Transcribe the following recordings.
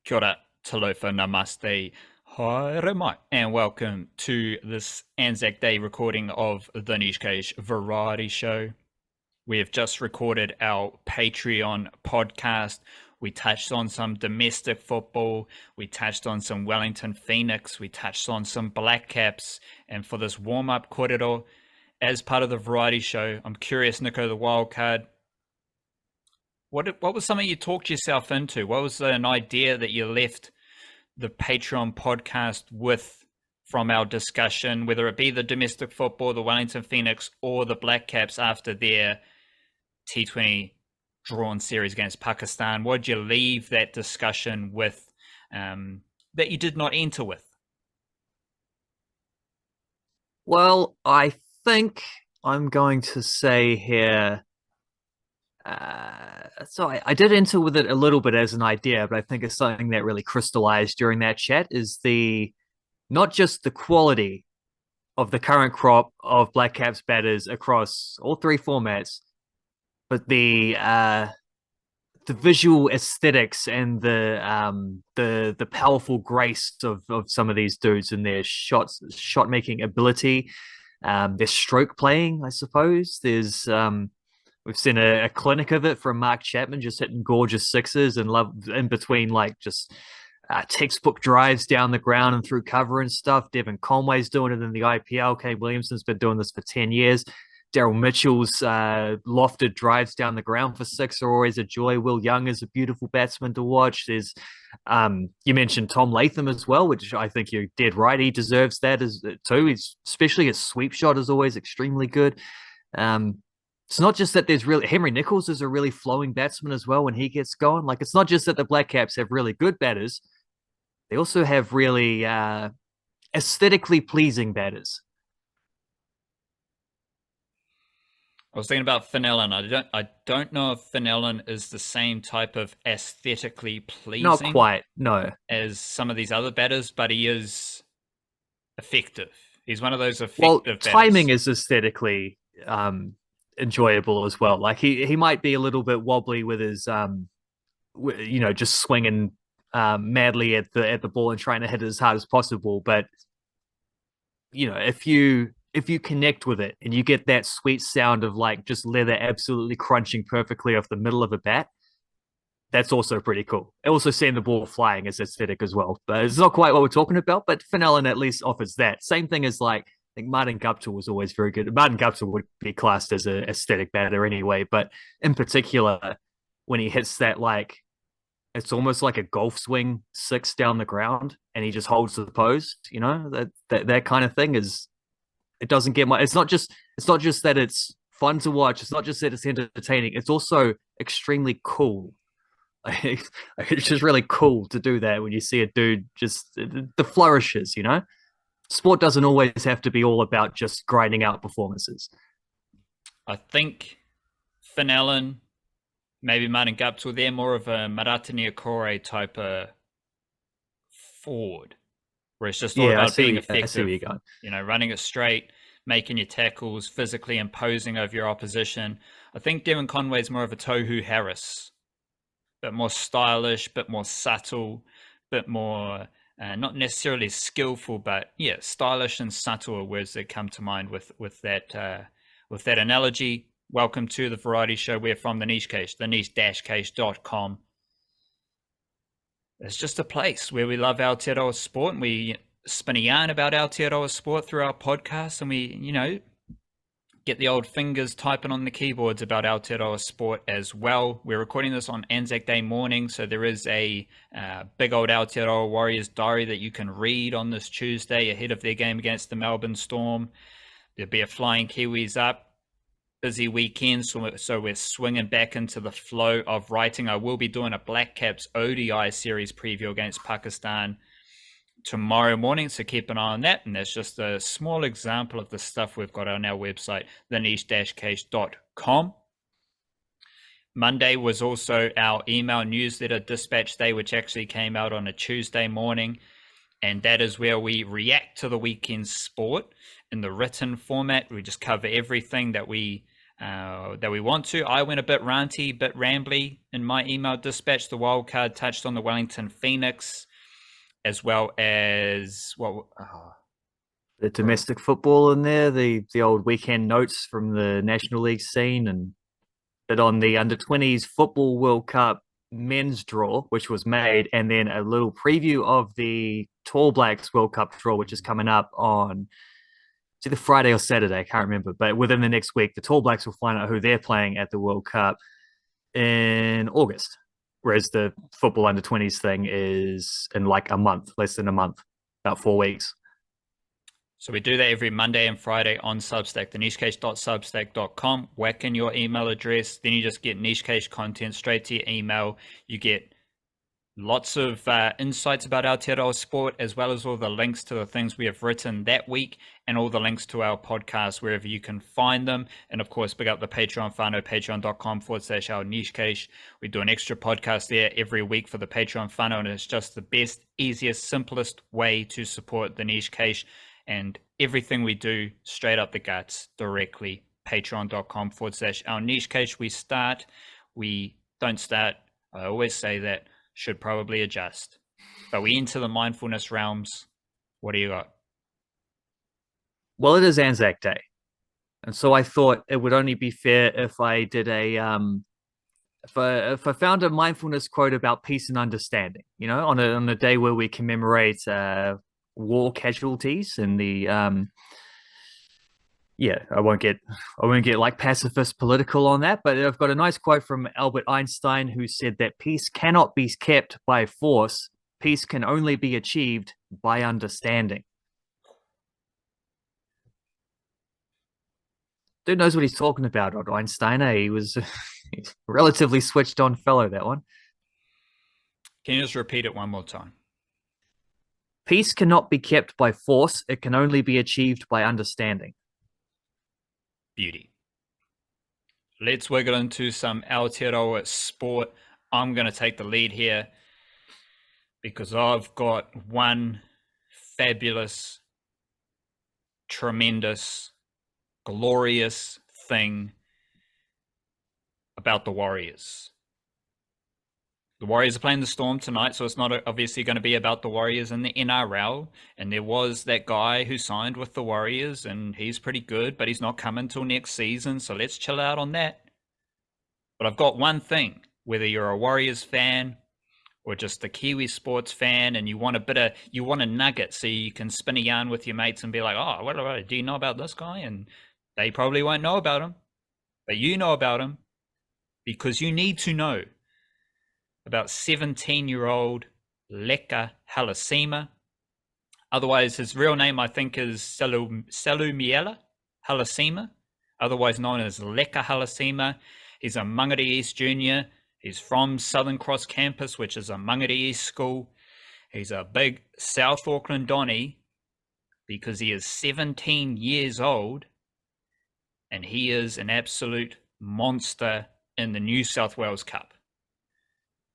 Kia ora, talofa, namaste, haere mai, and welcome to this Anzac Day recording of the Niche Cage Variety Show. We have just recorded our Patreon podcast. We touched on some domestic football. We touched on some Wellington Phoenix. We touched on some Blackcaps. And for this warm-up korero, as part of the Variety Show, I'm curious, Nico the Wildcard, what was something you talked yourself into? What was an idea that you left the Patreon podcast with from our discussion, whether it be the domestic football, the Wellington Phoenix, or the Blackcaps after their T20 drawn series against Pakistan? What did you leave that discussion with that you did not enter with? Well, I think I'm going to say here. I did enter with it a little bit as an idea, but I think it's something that really crystallized during that chat is the not just the quality of the current crop of Blackcaps batters across all three formats, but the visual aesthetics and the powerful grace of some of these dudes and their shot making ability, their stroke playing, I suppose. We've seen a clinic of it from Mark Chapman, just hitting gorgeous sixes and love in between, like just textbook drives down the ground and through cover and stuff. Devin Conway's doing it in the IPL. Kane Williamson's been doing this for 10 years. Daryl Mitchell's lofted drives down the ground for six are always a joy. Will Young is a beautiful batsman to watch. There's you mentioned Tom Latham as well, which I think you're dead right. He deserves that too. Especially his sweep shot is always extremely good. It's not just that there's really Henry Nicholls is a really flowing batsman as well when he gets going. Like it's not just that the Blackcaps have really good batters; they also have really aesthetically pleasing batters. I was thinking about Finn Allen. I don't know if Finn Allen is the same type of aesthetically Not pleasing quite, no. as some of these other batters, but he is effective. He's one of those Well, effective timing batters. is aesthetically enjoyable as well. Like he might be a little bit wobbly with his just swinging madly at the ball and trying to hit it as hard as possible. But if you connect with it and you get that sweet sound of like just leather absolutely crunching perfectly off the middle of a bat, that's also pretty cool. Also seeing the ball flying is aesthetic as well. But it's not quite what we're talking about, but Finn Allen at least offers that. Same thing as like I think Martin Guptill was always very good. Martin Guptill would be classed as an aesthetic batter anyway, but in particular, when he hits that like it's almost like a golf swing six down the ground and he just holds the pose, that kind of thing is it doesn't get much. It's not just that it's fun to watch. It's not just that it's entertaining. It's also extremely cool. It's just really cool to do that when you see a dude just the flourishes. Sport doesn't always have to be all about just grinding out performances. I think Finn Allen, maybe Martin Guptill, they're more of a Maratini Okore type of forward, where it's just all Yeah, about being I see where effective, you're going. running it straight, making your tackles, physically imposing over your opposition. I think Devin Conway's more of a Tohu Harris, bit more stylish, bit more subtle, bit more not necessarily skillful, but yeah, stylish and subtle are words that come to mind with that analogy. Welcome to the Variety Show. We're from the Niche Cage, the niche-cage.com. It's just a place where we love Aotearoa sport and we spin a yarn about Aotearoa sport through our podcast, and we, get the old fingers typing on the keyboards about Aotearoa sport as well. We're recording this on Anzac Day morning, so there is a big old Aotearoa Warriors diary that you can read on this Tuesday ahead of their game against the Melbourne Storm. There'll be a Flying Kiwis up. Busy weekend, so we're swinging back into the flow of writing. I will be doing a Blackcaps ODI series preview against Pakistan tomorrow morning, so keep an eye on that. And that's just a small example of the stuff we've got on our website, theniche-cage.com. Monday was also our email newsletter dispatch day, which actually came out on a Tuesday morning. And that is where we react to the weekend sport in the written format. We just cover everything that we that we want to. I went a bit ranty, bit rambly in my email dispatch. The wildcard touched on the Wellington Phoenix, as well as The domestic football in there, the old weekend notes from the National League scene, and bit on the under-20s Football World Cup men's draw, which was made, and then a little preview of the Tall Blacks World Cup draw, which is coming up on it's either Friday or Saturday, I can't remember, but within the next week, the Tall Blacks will find out who they're playing at the World Cup in August, whereas the football under-20s thing is in like a month, less than a month, about 4 weeks. So we do that every Monday and Friday on Substack, the nichecase.substack.com. Whack in your email address, then you just get Niche Case content straight to your email. You get lots of insights about Aotearoa sport, as well as all the links to the things we have written that week, and all the links to our podcast wherever you can find them. And of course, pick up the Patreon whānau, patreon.com/our Niche Case. We do an extra podcast there every week for the Patreon whānau, and it's just the best, easiest, simplest way to support the Niche Case. And everything we do straight up the guts directly, patreon.com/our Niche Case. We don't start. I always say that, should probably adjust. But we enter the mindfulness realms. What do you got? Well, it is Anzac Day. And so I thought it would only be fair if I did if I found a mindfulness quote about peace and understanding, on a day where we commemorate war casualties and the I won't get like pacifist political on that, but I've got a nice quote from Albert Einstein, who said that peace cannot be kept by force. Peace can only be achieved by understanding. Dude knows what he's talking about, old Einstein. He was he's a relatively switched on fellow, that one. Can you just repeat it one more time? Peace cannot be kept by force. It can only be achieved by understanding. Beauty. Let's wiggle into some Aotearoa sport. I'm going to take the lead here because I've got one fabulous, tremendous, glorious thing about the Warriors. The Warriors are playing the Storm tonight, so it's not obviously going to be about the Warriors in the NRL. And there was that guy who signed with the Warriors, and he's pretty good, but he's not coming till next season, so let's chill out on that. But I've got one thing, whether you're a Warriors fan or just a Kiwi sports fan, and you want a nugget so you can spin a yarn with your mates and be like, oh, what, do you know about this guy? And they probably won't know about him, but you know about him because you need to know about 17-year-old Leka Halasima. Otherwise, his real name, I think, is Salumiela Halasima, otherwise known as Leka Halasima. He's a Mangere East junior. He's from Southern Cross campus, which is a Mangere East school. He's a big South Auckland Donny because he is 17 years old, and he is an absolute monster in the New South Wales Cup.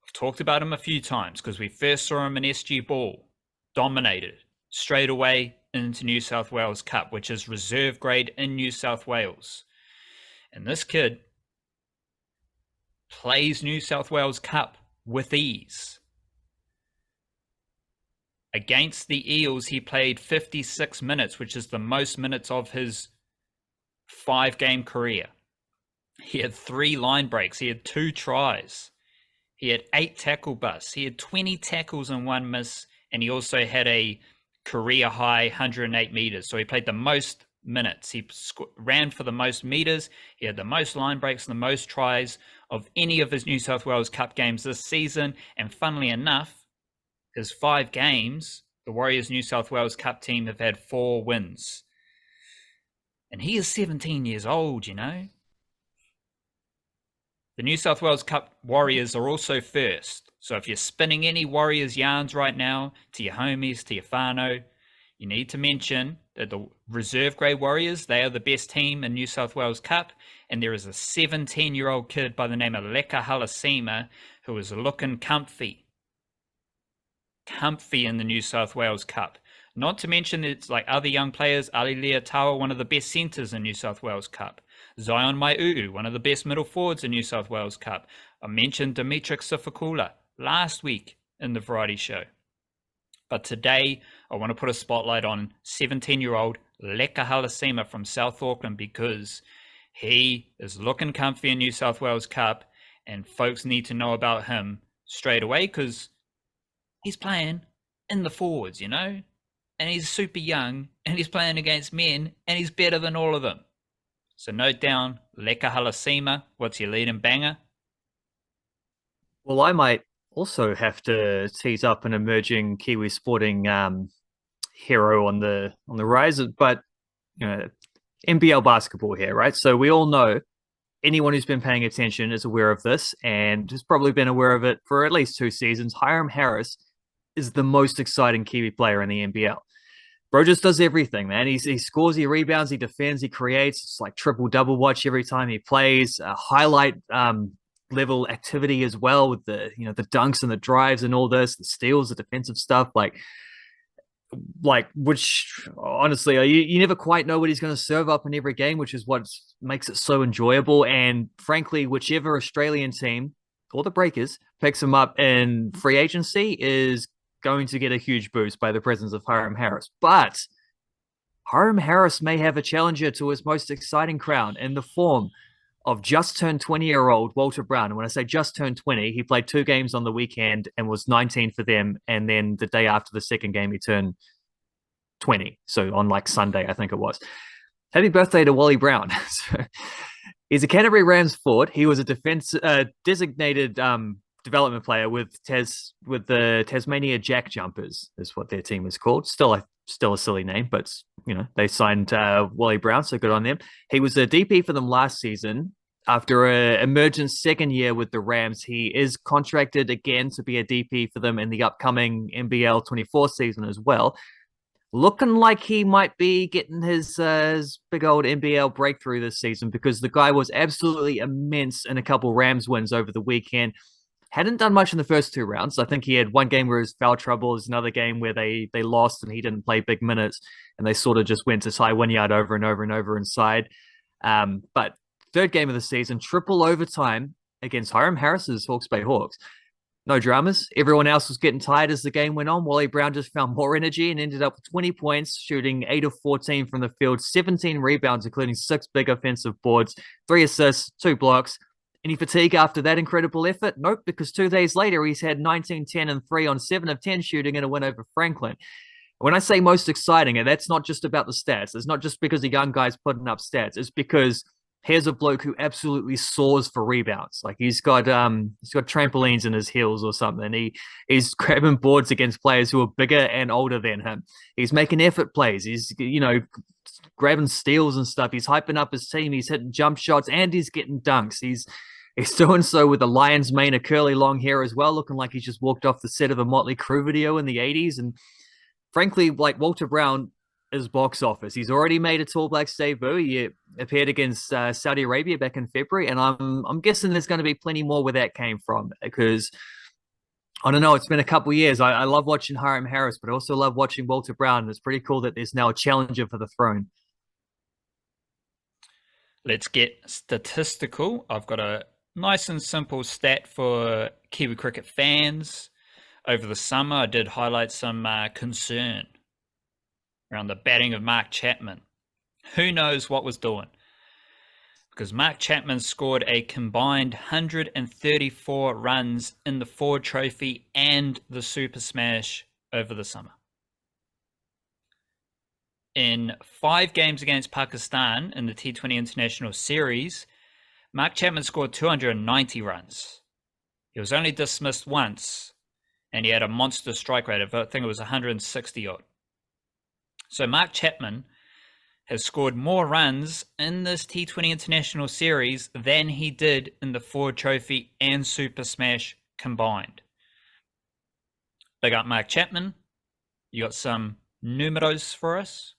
I've talked about him a few times because we first saw him in SG Ball, dominated straight away into New South Wales Cup, which is reserve grade in New South Wales. And this kid plays New South Wales Cup with ease. Against the Eels, he played 56 minutes, which is the most minutes of his 5-game career. He had 3 line breaks. He had 2 tries. He had 8 tackle busts. He had 20 tackles and 1 miss, and he also had a career high 108 meters. So he played the most minutes. He ran for the most meters. He had the most line breaks and the most tries of any of his New South Wales Cup games this season. And funnily enough, his 5 games, the Warriors New South Wales Cup team have had 4 wins. And he is 17 years old, you know. The New South Wales Cup Warriors are also first. So if you're spinning any Warriors yarns right now to your homies, to your whānau, you need to mention that the reserve grade Warriors, they are the best team in New South Wales Cup. And there is a 17-year-old kid by the name of Leka Halasima who is looking comfy in the New South Wales Cup. Not to mention it's like other young players, Ali Leotawa, one of the best centres in New South Wales Cup. Zion Mai'u, one of the best middle forwards in New South Wales Cup. I mentioned Dimitri Sifakula last week in the variety show. But today, I want to put a spotlight on 17-year-old Leka Halasima from South Auckland because he is looking comfy in New South Wales Cup, and folks need to know about him straight away because he's playing in the forwards, and he's super young, and he's playing against men, and he's better than all of them. So note down, Leka Halasima, what's your leading banger? Well, I might also have to tease up an emerging Kiwi sporting hero on the rise, but NBL basketball here, right? So we all know anyone who's been paying attention is aware of this and has probably been aware of it for at least 2 seasons. Hiram Harris is the most exciting Kiwi player in the NBL. Bro just does everything, man. He scores, he rebounds, he defends, he creates. It's like triple-double watch every time he plays. Highlight level activity as well with the dunks and the drives and all this, the steals, the defensive stuff. Which honestly, you never quite know what he's going to serve up in every game, which is what makes it so enjoyable. And frankly, whichever Australian team or the Breakers picks him up in free agency is going to get a huge boost by the presence of Hiram Harris. But Hiram Harris may have a challenger to his most exciting crown in the form of just turned 20-year-old Walter Brown. And when I say just turned 20, he played 2 games on the weekend and was 19 for them. And then the day after the second game, he turned 20. So on Sunday, I think it was. Happy birthday to Wally Brown. He's a Canterbury Rams forward. He was a designated development player with the Tasmania Jack Jumpers is what their team is called. Still a silly name, but they signed Wally Brown, so good on them. He was a DP for them last season. After an emergent second year with the Rams, he is contracted again to be a DP for them in the upcoming NBL 24 season as well. Looking like he might be getting his big old NBL breakthrough this season because the guy was absolutely immense in a couple Rams wins over the weekend. Hadn't done much in the first 2 rounds. I think he had one game where he was foul trouble. There's another game where they lost and he didn't play big minutes and they sort of just went to tie 1 yard over and over and over inside. But 3rd game of the season, triple overtime against Hiram Harris's Hawke's Bay Hawks. No dramas. Everyone else was getting tired as the game went on. Wally Brown just found more energy and ended up with 20 points, shooting 8 of 14 from the field, 17 rebounds, including 6 big offensive boards, 3 assists, 2 blocks. Any fatigue after that incredible effort? Nope, because 2 days later, he's had 19, 10, and 3 on 7 of 10 shooting in a win over Franklin. When I say most exciting, and that's not just about the stats. It's not just because the young guy's putting up stats. It's because here's a bloke who absolutely soars for rebounds. Like he's got trampolines in his heels or something. He's grabbing boards against players who are bigger and older than him. He's making effort plays. He's grabbing steals and stuff. He's hyping up his team. He's hitting jump shots and he's getting dunks. He's doing so with a lion's mane of curly long hair as well, looking like he's just walked off the set of a Motley Crue video in the 80s. And frankly, like Walter Brown is box office. He's already made a Tall Blacks debut. He appeared against Saudi Arabia back in February, and I'm guessing there's going to be plenty more where that came from because I don't know. It's been a couple of years. I love watching Hiram Harris, but I also love watching Walter Brown. And it's pretty cool that there's now a challenger for the throne. Let's get statistical. I've got a nice and simple stat for Kiwi cricket fans. Over the summer, I did highlight some concern around the batting of Mark Chapman. Who knows what was doing? Because Mark Chapman scored a combined 134 runs in the Ford Trophy and the Super Smash over the summer. In 5 games against Pakistan in the T20 International Series, Mark Chapman scored 290 runs. He was only dismissed once, and he had a monster strike rate of, I think it was 160 odd. So Mark Chapman has scored more runs in this T20 International Series than he did in the Ford Trophy and Super Smash combined. Big up Mark Chapman. You got some numeros for us?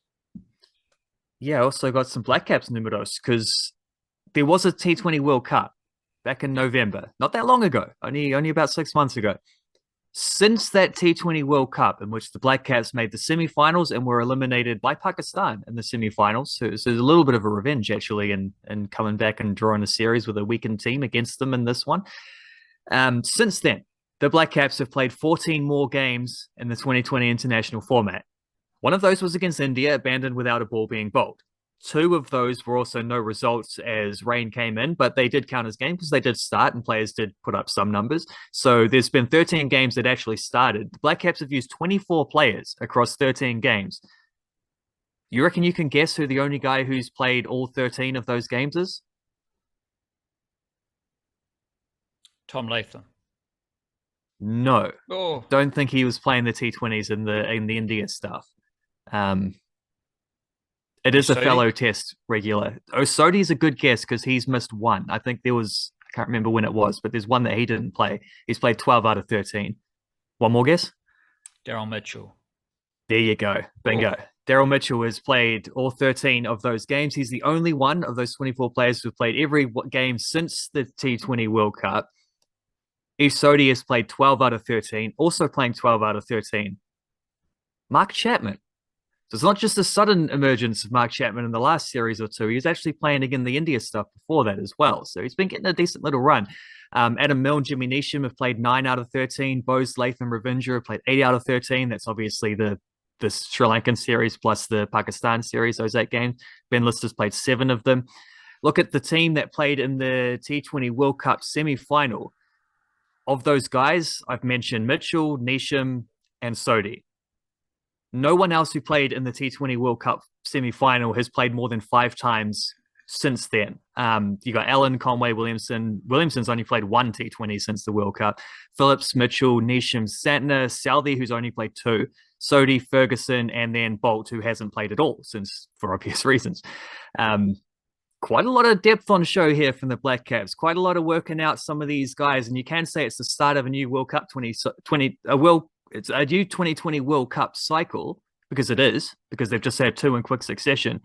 Yeah, I also got some Blackcaps numeros because there was a T20 World Cup back in November, not that long ago, only about 6 months ago. Since that T20 World Cup, in which the Blackcaps made the semi-finals and were eliminated by Pakistan in the semi-finals, so there's a little bit of a revenge actually in coming back and drawing a series with a weakened team against them in this one. Since then, the Blackcaps have played 14 more games in the 2020 international format. One of those was against India, abandoned without a ball being bowled. Two of those were also no results as rain came in, but they did count as games because they did start and players did put up some numbers. So there's been 13 games that actually started. The Blackcaps have used 24 players across 13 games. You reckon you can guess who the only guy who's played all 13 of those games is? Tom Latham. No. Oh, Don't think he was playing the T20s in the India stuff. It is a Sodhi? fellow test regular. Sodhi's a good guess because he's missed one. I think there was, I can't remember when it was, but there's one that he didn't play. He's played 12 out of 13. One more guess? Daryl Mitchell. There you go. Bingo. Oh. Daryl Mitchell has played all 13 of those games. He's the only one of those 24 players who've played every game since the T20 World Cup. Sodhi has played 12 out of 13, also playing 12 out of 13. Mark Chapman. So it's not just a sudden emergence of Mark Chapman in the last series or two. He was actually playing again the India stuff before that as well. So he's been getting a decent little run. Adam Milne, Jimmy Neesham have played 9 out of 13. Bose, Latham, Ravindra have played 8 out of 13. That's obviously the Sri Lankan series plus the Pakistan series, those 8 games. Ben Lister's played 7 of them. Look at the team that played in the T20 World Cup semi-final. Of those guys, I've mentioned Mitchell, Neesham, and Sodhi. No one else who played in the T20 World Cup semi-final has played more than 5 times since then. You got Allen, Conway, Williamson. Williamson's only played 1 T20 since the World Cup. Phillips, Mitchell, Neesham, Santner, Southey, who's only played 2. Sodhi, Ferguson, and then Bolt, who hasn't played at all since, for obvious reasons. Quite a lot of depth on show here from the Blackcaps. Quite a lot of working out some of these guys, and you can say it's the start of a new World Cup it's a new 2020 World Cup cycle because it is, because they've just had 2 in quick succession.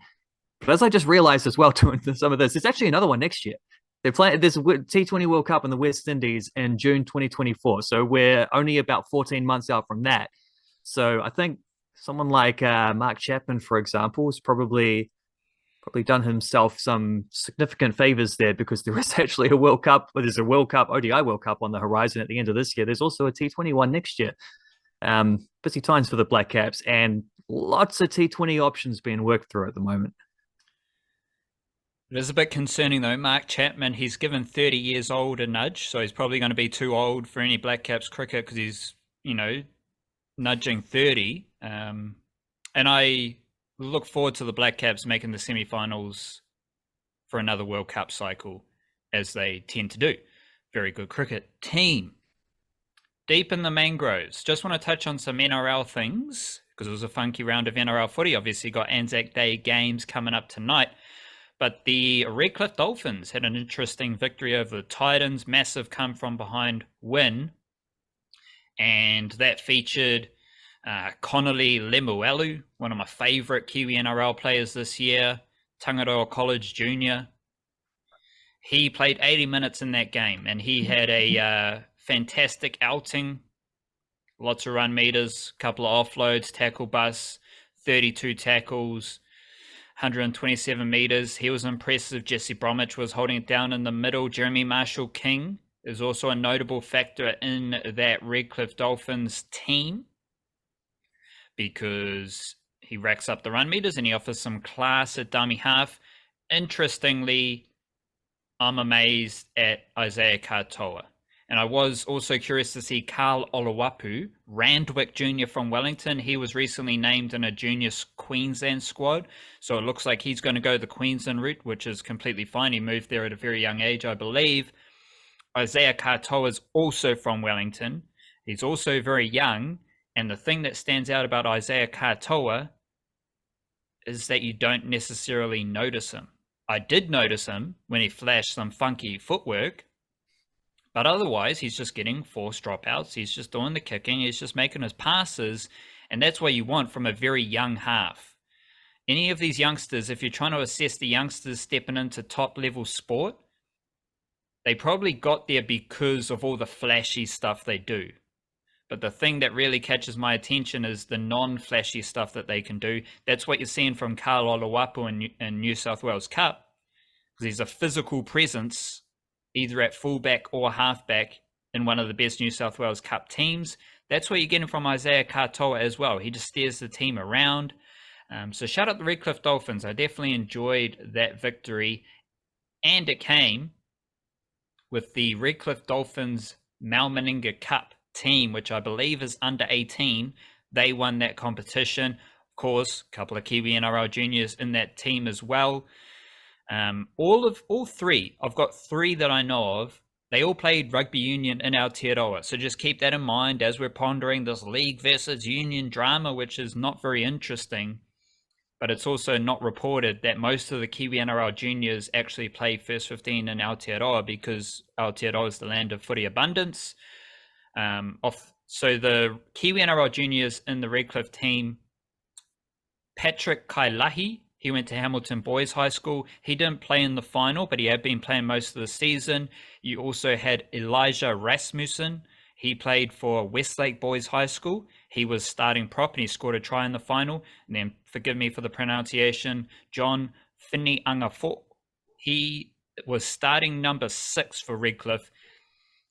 But as I just realized as well, doing some of this, there's actually another one next year. They're playing this T20 World Cup in the West Indies in June 2024. So we're only about 14 months out from that. So I think someone like Mark Chapman, for example, has probably done himself some significant favors there because there is actually a World Cup. There's a World Cup, ODI World Cup on the horizon at the end of this year. There's also a T20 one next year. Busy times for the Blackcaps and lots of T20 options being worked through at the moment. It is a bit concerning though. Mark Chapman, he's given 30 years old a nudge, so he's probably going to be too old for any Blackcaps cricket because he's, nudging 30. And I look forward to the Blackcaps making the semi-finals for another World Cup cycle, as they tend to do. Very good cricket team. Deep in the mangroves. Just want to touch on some NRL things because it was a funky round of NRL footy. Obviously got Anzac Day games coming up tonight. But the Redcliffe Dolphins had an interesting victory over the Titans. Massive come from behind win. And that featured Connolly Lemuelu, one of my favourite Kiwi-NRL players this year. Tangaroa College Junior. He played 80 minutes in that game and he had a fantastic outing. Lots of run meters, couple of offloads, tackle bus, 32 tackles, 127 meters. He was impressive. Jesse Bromwich was holding it down in the middle. Jeremy Marshall-King is also a notable factor in that Redcliffe Dolphins team because he racks up the run meters and he offers some class at dummy half. Interestingly, I'm amazed at Isaiah Katoa. And I was also curious to see Carl Oluwapu, Randwick Jr. from Wellington. He was recently named in a junior Queensland squad. So it looks like he's going to go the Queensland route, which is completely fine. He moved there at a very young age, I believe. Isaiah Katoa is also from Wellington. He's also very young. And the thing that stands out about Isaiah Katoa is that you don't necessarily notice him. I did notice him when he flashed some funky footwork. But otherwise, he's just getting forced dropouts. He's just doing the kicking. He's just making his passes. And that's what you want from a very young half. Any of these youngsters, if you're trying to assess the youngsters stepping into top-level sport, they probably got there because of all the flashy stuff they do. But the thing that really catches my attention is the non-flashy stuff that they can do. That's what you're seeing from Karl Oluwapu in New South Wales Cup, because he's a physical presence, either at fullback or halfback in one of the best New South Wales Cup teams. That's what you're getting from Isaiah Katoa as well. He just steers the team around. So shout out the Redcliffe Dolphins. I definitely enjoyed that victory. And it came with the Redcliffe Dolphins Mal Meninga Cup team, which I believe is under 18. They won that competition. Of course, a couple of Kiwi-NRL juniors in that team as well. All three, I've got three that I know of. They all played rugby union in Aotearoa. So just keep that in mind as we're pondering this league versus union drama, which is not very interesting. But it's also not reported that most of the Kiwi-NRL juniors actually play first 15 in Aotearoa, because Aotearoa is the land of footy abundance. So the Kiwi-NRL juniors in the Redcliffe team, Patrick Kailahi, he went to Hamilton Boys High School. He didn't play in the final, but he had been playing most of the season. You also had Elijah Rasmussen. He played for Westlake Boys High School. He was starting prop and he scored a try in the final. And then, forgive me for the pronunciation, John Whiniangafo. He was starting number 6 for Redcliffe.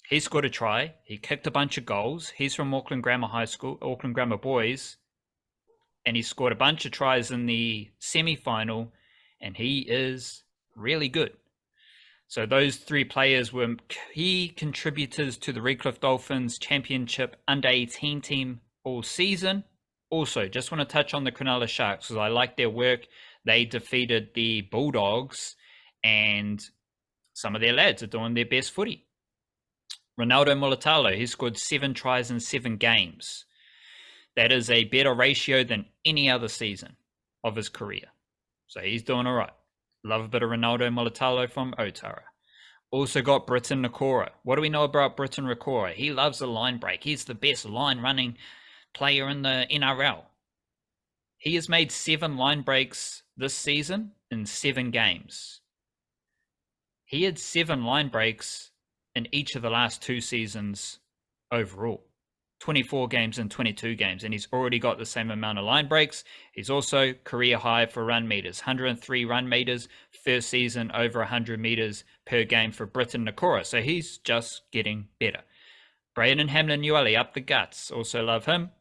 He scored a try. He kicked a bunch of goals. He's from Auckland Grammar High School, Auckland Grammar Boys. And he scored a bunch of tries in the semi-final. And he is really good. So those three players were key contributors to the Redcliffe Dolphins Championship Under-18 team all season. Also, just want to touch on the Cronulla Sharks because I like their work. They defeated the Bulldogs and some of their lads are doing their best footy. Ronaldo Mulatalo, he scored 7 tries in 7 games. That is a better ratio than any other season of his career. So he's doing all right. Love a bit of Ronaldo Mulatalo from Otara. Also got Britton Nakora. What do we know about Britton Nakora? He loves the line break. He's the best line running player in the NRL. He has made 7 line breaks this season in 7 games. He had 7 line breaks in each of the last 2 seasons overall. 24 games and 22 games, and he's already got the same amount of line breaks. He's also career high for run meters, 103 run meters, first season over 100 meters per game for Britton Nakora. So he's just getting better. Braden Hamlin-Uele up the guts, also love him.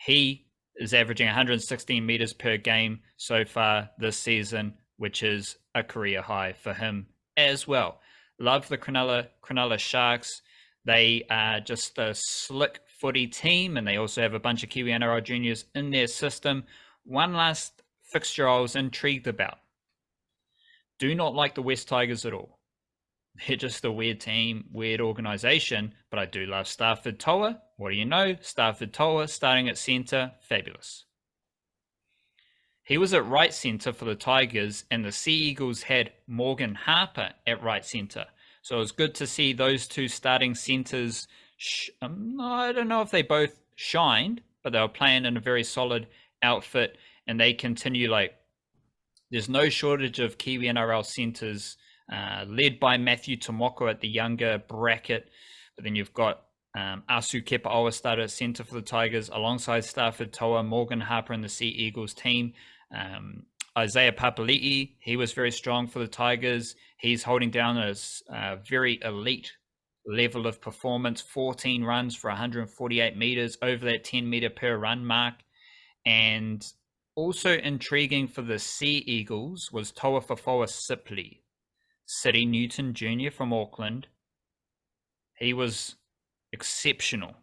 He is averaging 116 meters per game so far this season, which is a career high for him as well. Love the Cronulla Sharks. They are just a slick footy team, and they also have a bunch of Kiwi-NRL juniors in their system. One last fixture I was intrigued about. Do not like the West Tigers at all. They're just a weird team, weird organisation, but I do love Stafford Toa. What do you know? Stafford Toa starting at centre, fabulous. He was at right centre for the Tigers, and the Sea Eagles had Morgan Harper at right centre. So it was good to see those two starting centres. I don't know if they both shined, but they were playing in a very solid outfit, and they continue there's no shortage of Kiwi-NRL centres, led by Matthew Tomoko at the younger bracket. But then you've got Asu Kepa-Owa started at centre for the Tigers alongside Stafford Toa, Morgan Harper in the Sea Eagles team. Isaiah Papali'i, he was very strong for the Tigers. He's holding down a very elite level of performance, 14 runs for 148 meters, over that 10 meter per run mark. And also intriguing for the Sea Eagles was Toa Fafoa Sipley, City Newton Jr. from Auckland. He was exceptional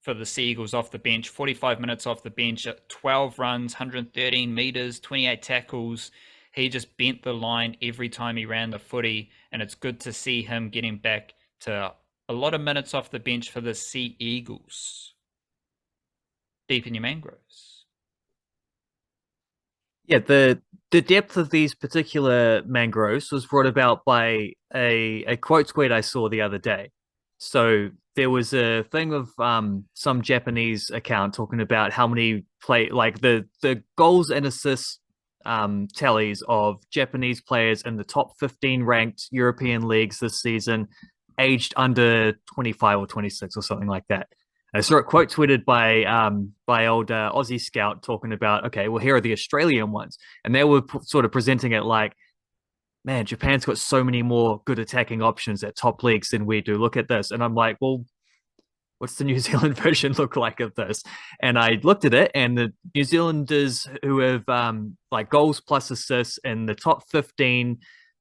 for the Sea Eagles off the bench, 45 minutes off the bench, 12 runs, 113 meters, 28 tackles. He just bent the line every time he ran the footy, and it's good to see him getting back to a lot of minutes off the bench for the Sea Eagles. Deep in your mangroves. Yeah, the depth of these particular mangroves was brought about by a quote tweet I saw the other day. So there was a thing of some Japanese account talking about how many the goals and assists tallies of Japanese players in the top 15 ranked European leagues this season, aged under 25 or 26 or something like that. I saw a quote tweeted by old Aussie Scout talking about, okay, well, here are the Australian ones. And they were sort of presenting it like, man, Japan's got so many more good attacking options at top leagues than we do. Look at this. And I'm like, well, what's the New Zealand version look like of this? And I looked at it, and the New Zealanders who have like goals plus assists in the top 15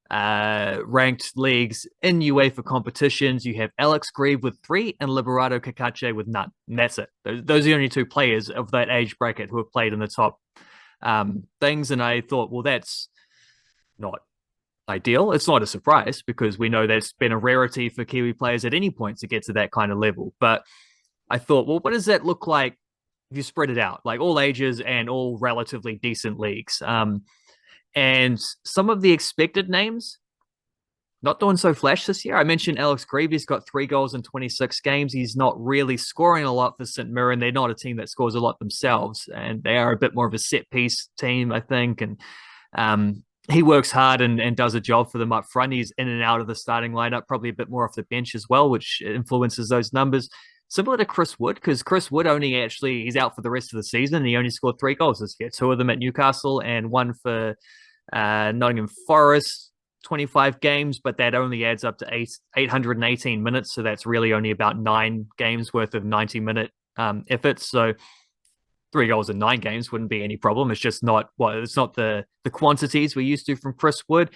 ranked leagues in UEFA competitions, you have Alex Grieve with 3 and Liberato Kakache with none. And that's it. Those are the only 2 players of that age bracket who have played in the top things. And I thought, well, that's not ideal. It's not a surprise because we know that's been a rarity for Kiwi players at any point to get to that kind of level. But I thought, well, what does that look like if you spread it out, like all ages and all relatively decent leagues? And some of the expected names, not doing so flash this year. I mentioned Alex Grieve. He's got 3 goals in 26 games. He's not really scoring a lot for St Mirren. They're not a team that scores a lot themselves, and they are a bit more of a set piece team, I think. And he works hard and does a job for them up front. He's in and out of the starting lineup, probably a bit more off the bench as well, which influences those numbers. Similar to Chris Wood, because Chris Wood he's out for the rest of the season, and he only scored 3 goals this year, 2 of them at Newcastle and 1 for Nottingham Forest, 25 games, but that only adds up to 818 minutes. So that's really only about 9 games worth of 90-minute efforts. So 3 goals in 9 games wouldn't be any problem. It's just not it's not the quantities we're used to from Chris Wood.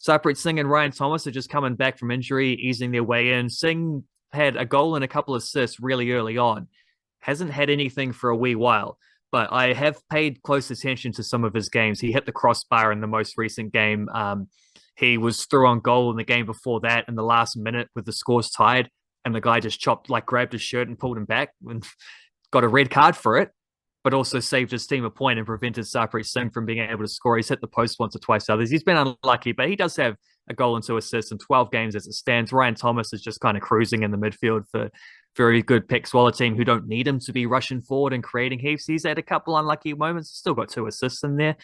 Sarpreet Singh and Ryan Thomas are just coming back from injury, easing their way in. Singh had a goal and a couple of assists really early on. Hasn't had anything for a wee while, but I have paid close attention to some of his games. He hit the crossbar in the most recent game. He was through on goal in the game before that in the last minute with the scores tied, and the guy just grabbed his shirt and pulled him back and got a red card for it, but also saved his team a point and prevented Sarpreet Singh from being able to score. He's hit the post once or twice others. He's been unlucky, but he does have a goal and 2 assists in 12 games as it stands. Ryan Thomas is just kind of cruising in the midfield for very good Pek Swallow team who don't need him to be rushing forward and creating heaps. He's had a couple unlucky moments, still got 2 assists in there.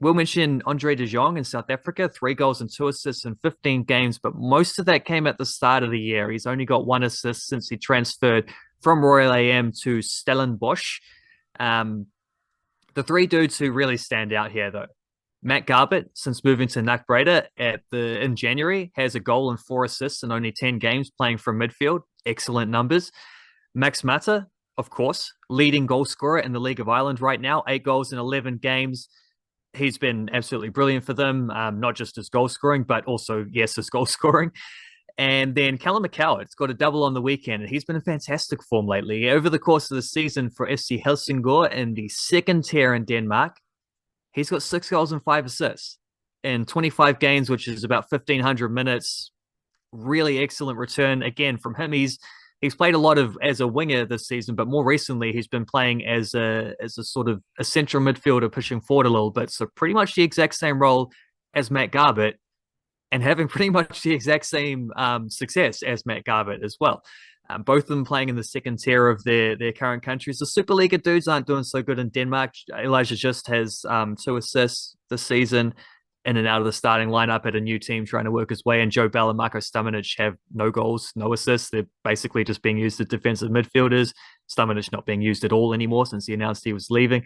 We'll mention Andre de Jong in South Africa, 3 goals and 2 assists in 15 games, but most of that came at the start of the year. He's only got 1 assist since he transferred from Royal AM to Stellenbosch. The 3 dudes who really stand out here, though. Matt Garbett, since moving to NAC Breda in January, has a goal and 4 assists in only 10 games playing from midfield. Excellent numbers. Max Mata, of course, leading goal scorer in the League of Ireland right now, 8 goals in 11 games. He's been absolutely brilliant for them, not just his goal scoring, but also, yes, his goal scoring. And then Callum McCowatt's got a double on the weekend, and he's been in fantastic form lately. Over the course of the season for FC Helsingør in the 2nd tier in Denmark, he's got 6 goals and 5 assists in 25 games, which is about 1,500 minutes. Really excellent return again from him. He's played a lot as a winger this season, but more recently he's been playing as a sort of a central midfielder pushing forward a little bit. So pretty much the exact same role as Matt Garbett, and having pretty much the exact same success as Matt Garbett as well. Both of them playing in the 2nd tier of their current countries. The Superliga dudes aren't doing so good in Denmark. Elijah just has 2 assists this season in and out of the starting lineup at a new team trying to work his way. And Joe Bell and Marko Stamanic have no goals, no assists. They're basically just being used as defensive midfielders. Stamanic not being used at all anymore since he announced he was leaving.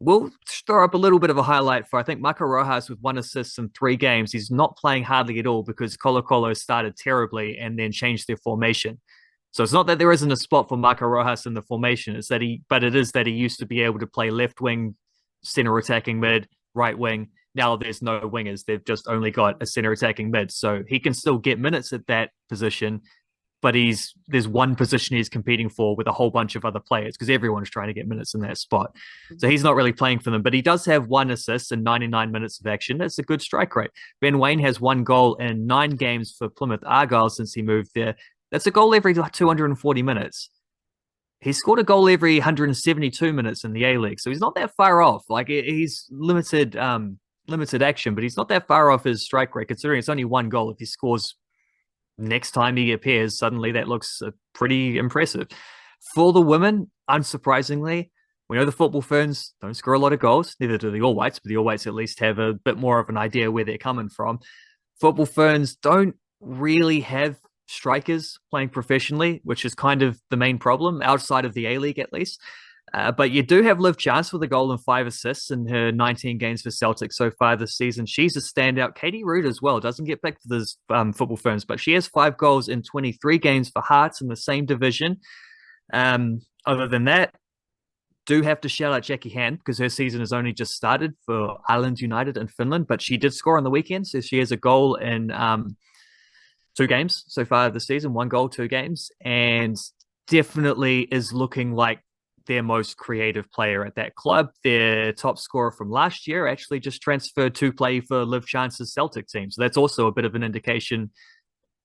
We'll throw up a little bit of a highlight for, I think, Marco Rojas with 1 assist in 3 games. He's not playing hardly at all because Colo Colo started terribly and then changed their formation. So it's not that there isn't a spot for Marco Rojas in the formation. It is that he used to be able to play left wing, center attacking mid, right wing. Now there's no wingers. They've just only got a center attacking mid. So he can still get minutes at that position, but there's one position he's competing for with a whole bunch of other players because everyone's trying to get minutes in that spot. So he's not really playing for them, but he does have 1 assist in 99 minutes of action. That's a good strike rate. Ben Waine has 1 goal in 9 games for Plymouth Argyle since he moved there. That's a goal every 240 minutes. He scored a goal every 172 minutes in the A-League, so he's not that far off. Like, he's limited action, but he's not that far off his strike rate, considering it's only 1 goal. If he scores next time he appears, suddenly that looks pretty impressive. For the women, unsurprisingly, we know the Futbol Ferns don't score a lot of goals, neither do the All Whites, but the All Whites at least have a bit more of an idea where they're coming from. Futbol Ferns don't really have strikers playing professionally, which is kind of the main problem outside of the A-League at least. But you do have Liv Chance with a goal and 5 assists in her 19 games for Celtic so far this season. She's a standout. Katie Rood as well doesn't get picked for this football firms, but she has 5 goals in 23 games for Hearts in the same division. Other than that, do have to shout out Jackie Hand because her season has only just started for Island United in Finland, but she did score on the weekend, so she has a goal in 2 games so far this season, 1 goal, 2 games, and definitely is looking like their most creative player at that club. Their top scorer from last year actually just transferred to play for Liv Chance's Celtic team. So that's also a bit of an indication,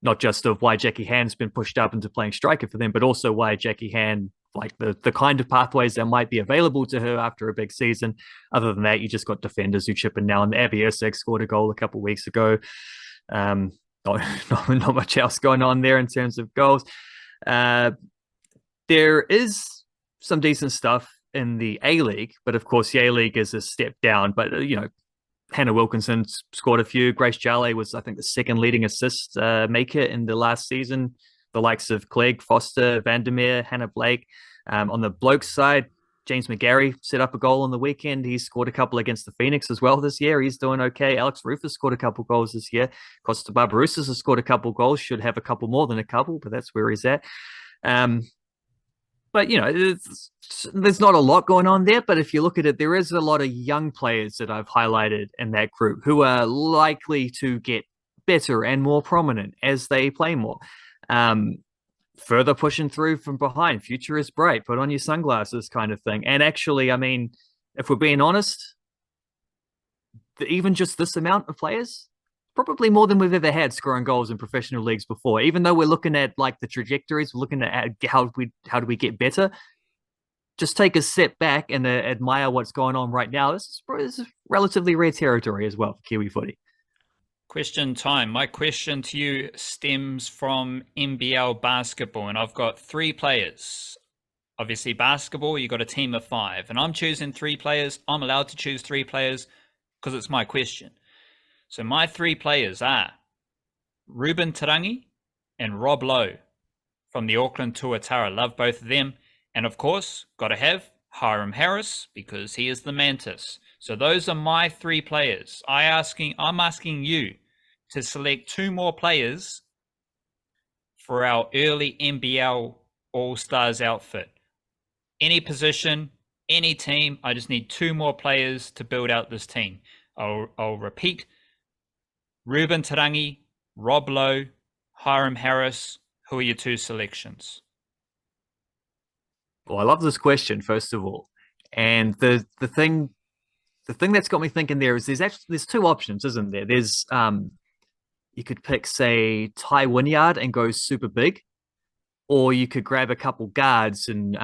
not just of why Jackie Hand's been pushed up into playing striker for them, but also why Jackie Hand, like the kind of pathways that might be available to her after a big season. Other than that, you just got defenders who chip in now. And Abby Erceg scored a goal a couple of weeks ago. Not much else going on there in terms of goals. There is some decent stuff in the A-League, but of course the A-League is a step down. But, Hannah Wilkinson scored a few. Grace Jale was, I think, the second leading assist maker in the last season. The likes of Clegg, Foster, Vandermeer, Hannah Blake. On the blokes side, James McGarry set up a goal on the weekend. He scored a couple against the Phoenix as well this year. He's doing okay. Alex Rufus scored a couple goals this year. Costa Barbarosas has scored a couple goals. Should have a couple more than a couple, but that's where he's at. But, there's not a lot going on there. But if you look at it, there is a lot of young players that I've highlighted in that group who are likely to get better and more prominent as they play more. Further pushing through from behind. Future is bright. Put on your sunglasses kind of thing. And actually, I mean, if we're being honest, even just this amount of players, probably more than we've ever had scoring goals in professional leagues before. Even though we're looking at like the trajectories, we're looking at how do we get better. Just take a step back and admire what's going on right now. This is relatively rare territory as well for Kiwi footy. Question time. My question to you stems from NBL basketball, and I've got 3 players. Obviously, basketball, you got a team of 5, and I'm choosing 3 players. I'm allowed to choose 3 players because it's my question. So my 3 players are Ruben Tarangi and Rob Lowe from the Auckland Tuatara. Love both of them. And of course, got to have Hiram Harris because he is the mantis. So those are my 3 players. I'm asking you to select 2 more players for our early NBL All Stars outfit. Any position, any team, I just need 2 more players to build out this team. I'll repeat. Ruben Tarangi, Rob Lowe, Hiram Harris. Who are your 2 selections? Well, I love this question, first of all. And the thing that's got me thinking there is there's 2 options, isn't there? There's you could pick, say, Ty Wynyard and go super big, or you could grab a couple guards and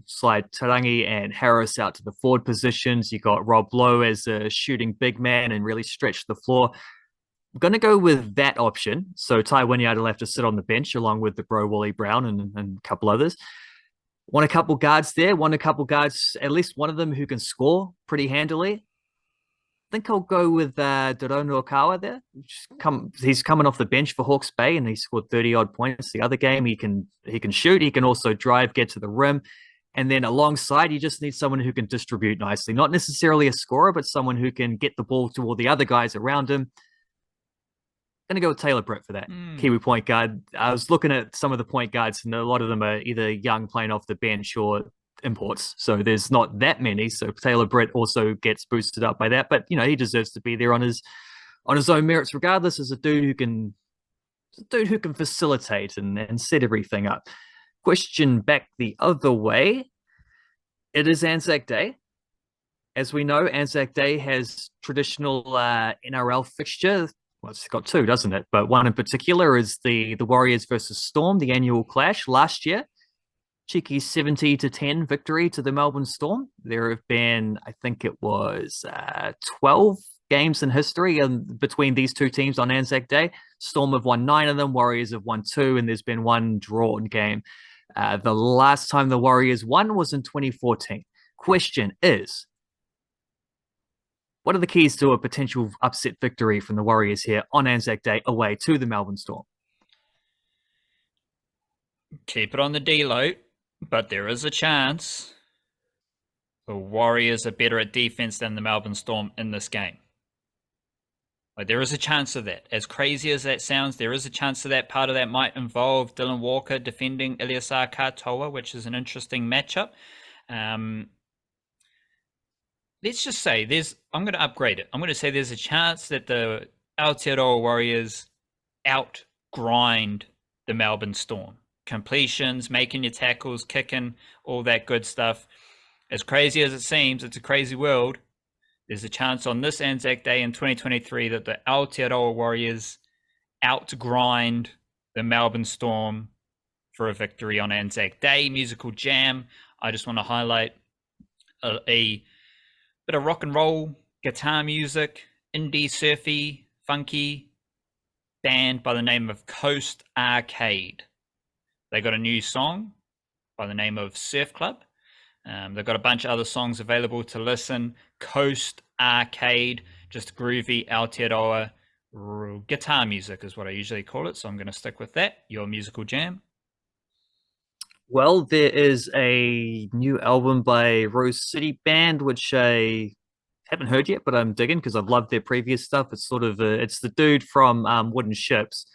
slide Tarangi and Harris out to the forward positions. You got Rob Lowe as a shooting big man and really stretch the floor. I'm going to go with that option. So Ty Wynyard will have to sit on the bench along with the bro Wally Brown and a couple others. Want a couple guards there. Want a couple guards, at least one of them who can score pretty handily. I think I'll go with Dorono Okawa there. He's coming off the bench for Hawke's Bay and he scored 30-odd points the other game. He can shoot. He can also drive, get to the rim. And then alongside, you just need someone who can distribute nicely. Not necessarily a scorer, but someone who can get the ball to all the other guys around him. Going to go with Taylor Britt for that. Kiwi point guard. I was looking at some of the point guards, and a lot of them are either young playing off the bench or imports. So there's not that many. So Taylor Britt also gets boosted up by that. But he deserves to be there on his own merits, regardless. As a dude who can facilitate and set everything up. Question back the other way. It is Anzac Day. As we know, Anzac Day has traditional NRL fixture. Well, it's got 2, doesn't it? But one in particular is the Warriors versus Storm, the annual clash last year. Cheeky 70-10 victory to the Melbourne Storm. There have been, I think it was 12 games in history between these 2 teams on Anzac Day. Storm have won 9 of them, Warriors have won 2, and there's been 1 drawn game. The last time the Warriors won was in 2014. Question is, what are the keys to a potential upset victory from the Warriors here on Anzac Day away to the Melbourne Storm? Keep it on the D-low, but there is a chance the Warriors are better at defense than the Melbourne Storm in this game. Like, there is a chance of that. As crazy as that sounds, there is a chance of that. Part of that might involve Dylan Walker defending Iliasar Katoa, which is an interesting matchup. Let's just say I'm going to upgrade it. I'm going to say there's a chance that the Aotearoa Warriors outgrind the Melbourne Storm. Completions, making your tackles, kicking, all that good stuff. As crazy as it seems, it's a crazy world. There's a chance on this Anzac Day in 2023 that the Aotearoa Warriors outgrind the Melbourne Storm for a victory on Anzac Day. Musical jam. I just want to highlight a bit of rock and roll, guitar music, indie, surfy, funky band by the name of Coast Arcade. They got a new song by the name of Surf Club. They've got a bunch of other songs available to listen. Coast Arcade, just groovy Aotearoa guitar music is what I usually call it. So I'm going to stick with that. Your musical jam. Well, there is a new album by Rose City Band, which I haven't heard yet, but I'm digging because I've loved their previous stuff. It's sort of it's the dude from Wooden Ships,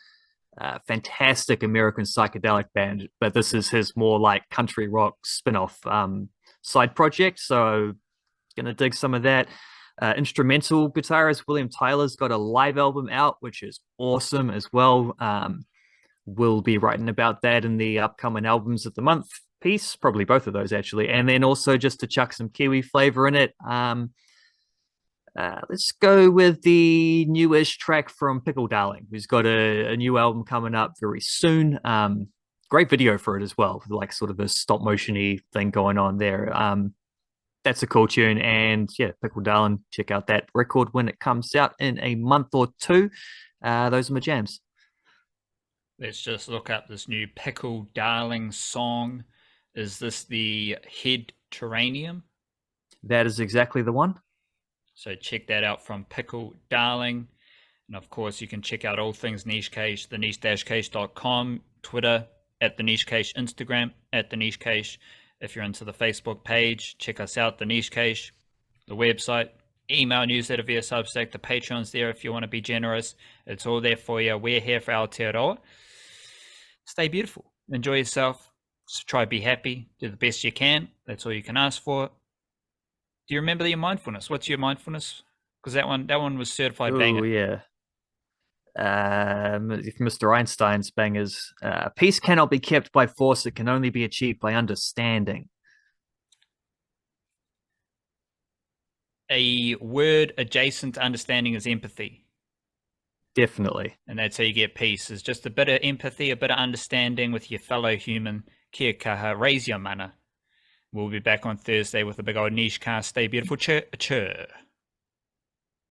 fantastic American psychedelic band, but this is his more like country rock spin-off side project. So gonna dig some of that. Instrumental guitarist William Tyler's got a live album out, which is awesome as well. We'll be writing about that in the upcoming albums of the month piece, probably both of those actually. And then also just to chuck some Kiwi flavor in it, let's go with the newish track from Pickle Darling, who's got a new album coming up very soon. Great video for it as well, like sort of a stop motion-y thing going on there. That's a cool tune. And yeah, Pickle Darling, check out that record when it comes out in a month or two. Those are my jams. Let's just look up this new Pickle Darling song. Is this the Head Terranium? That is exactly the one. So check that out from Pickle Darling. And of course, you can check out all things Niche Cache, theniche-cache.com, Twitter, at the Niche Cache, Instagram, at the Niche Cache. If you're into the Facebook page, check us out, the Niche Cache, the website, email newsletter via Substack, the Patreon's there if you want to be generous. It's all there for you. We're here for Aotearoa. Stay beautiful. Enjoy yourself. Just try to be happy. Do the best you can. That's all you can ask for. Do you remember your mindfulness? What's your mindfulness? Because that one was certified banger. Oh yeah. Mr. Einstein's bangers. Peace cannot be kept by force. It can only be achieved by understanding. A word adjacent to understanding is empathy. Definitely. And that's how you get peace, is just a bit of empathy, a bit of understanding with your fellow human. Kia kaha, raise your mana. We'll be back on Thursday with a big old niche cast. Stay beautiful. Chur.